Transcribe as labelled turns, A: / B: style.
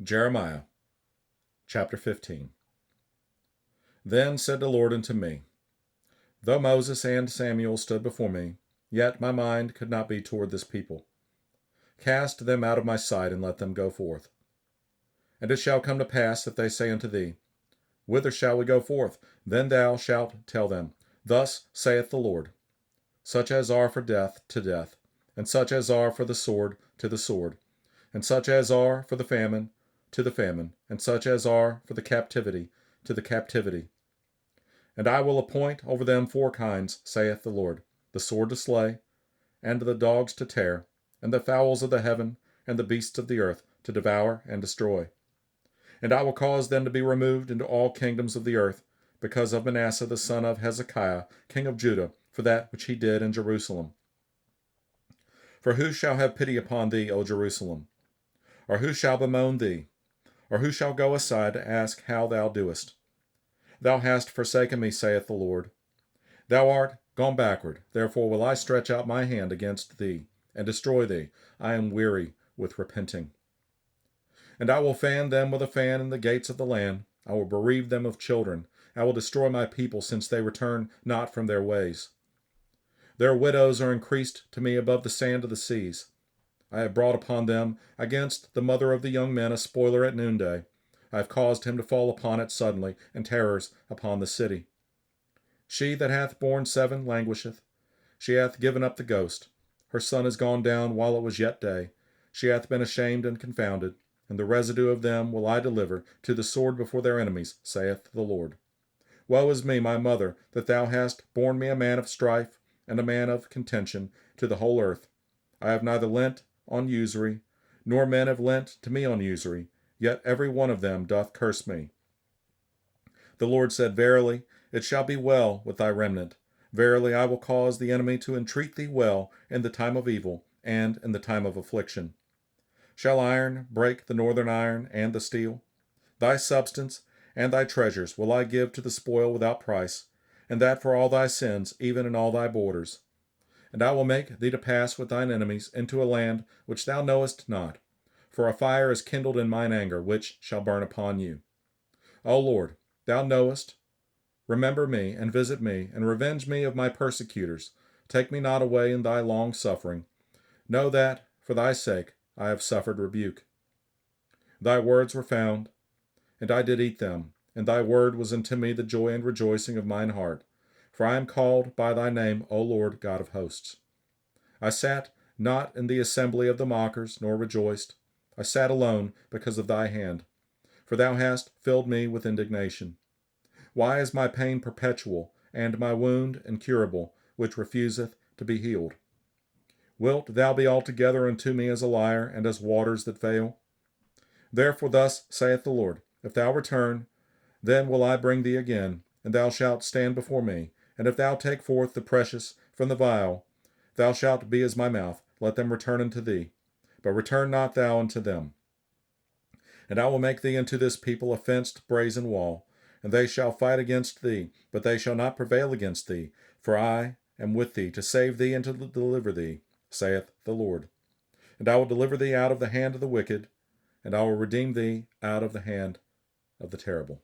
A: Jeremiah chapter 15. Then said the Lord unto me, Though Moses and Samuel stood before me, yet my mind could not be toward this people. Cast them out of my sight, and let them go forth. And it shall come to pass, if they say unto thee, Whither shall we go forth? Then thou shalt tell them, Thus saith the Lord, Such as are for death, to death, and such as are for the sword, to the sword, and such as are for the famine, to the famine, and such as are for the captivity, to the captivity. And I will appoint over them 4 kinds, saith the Lord, the sword to slay, and the dogs to tear, and the fowls of the heaven, and the beasts of the earth, to devour and destroy. And I will cause them to be removed into all kingdoms of the earth, because of Manasseh the son of Hezekiah, king of Judah, for that which he did in Jerusalem. For who shall have pity upon thee, O Jerusalem? Or who shall bemoan thee? Or who shall go aside to ask how thou doest? Thou hast forsaken me, saith the Lord. Thou art gone backward, therefore will I stretch out my hand against thee, and destroy thee. I am weary with repenting. And I will fan them with a fan in the gates of the land. I will bereave them of children. I will destroy my people, since they return not from their ways. Their widows are increased to me above the sand of the seas. I have brought upon them against the mother of the young men a spoiler at noonday. I have caused him to fall upon it suddenly, and terrors upon the city. She that hath borne 7 languisheth. She hath given up the ghost. Her son is gone down while it was yet day. She hath been ashamed and confounded, and the residue of them will I deliver to the sword before their enemies, saith the Lord. Woe is me, my mother, that thou hast borne me a man of strife, and a man of contention, to the whole earth. I have neither lent on usury, nor men have lent to me on usury, yet every one of them doth curse me. The Lord said, Verily, it shall be well with thy remnant. Verily, I will cause the enemy to entreat thee well in the time of evil, and in the time of affliction. Shall iron break the northern iron and the steel? Thy substance and thy treasures will I give to the spoil without price, and that for all thy sins, even in all thy borders. And I will make thee to pass with thine enemies into a land which thou knowest not, for a fire is kindled in mine anger, which shall burn upon you. O Lord, thou knowest, remember me, and visit me, and revenge me of my persecutors. Take me not away in thy long suffering. Know that, for thy sake, I have suffered rebuke. Thy words were found, and I did eat them, and thy word was unto me the joy and rejoicing of mine heart. For I am called by thy name, O Lord God of hosts. I sat not in the assembly of the mockers, nor rejoiced. I sat alone because of thy hand. For thou hast filled me with indignation. Why is my pain perpetual, and my wound incurable, which refuseth to be healed? Wilt thou be altogether unto me as a liar, and as waters that fail? Therefore thus saith the Lord, If thou return, then will I bring thee again, and thou shalt stand before me. And if thou take forth the precious from the vile, thou shalt be as my mouth. Let them return unto thee, but return not thou unto them. And I will make thee unto this people a fenced brazen wall, and they shall fight against thee, but they shall not prevail against thee. For I am with thee to save thee and to deliver thee, saith the Lord. And I will deliver thee out of the hand of the wicked, and I will redeem thee out of the hand of the terrible.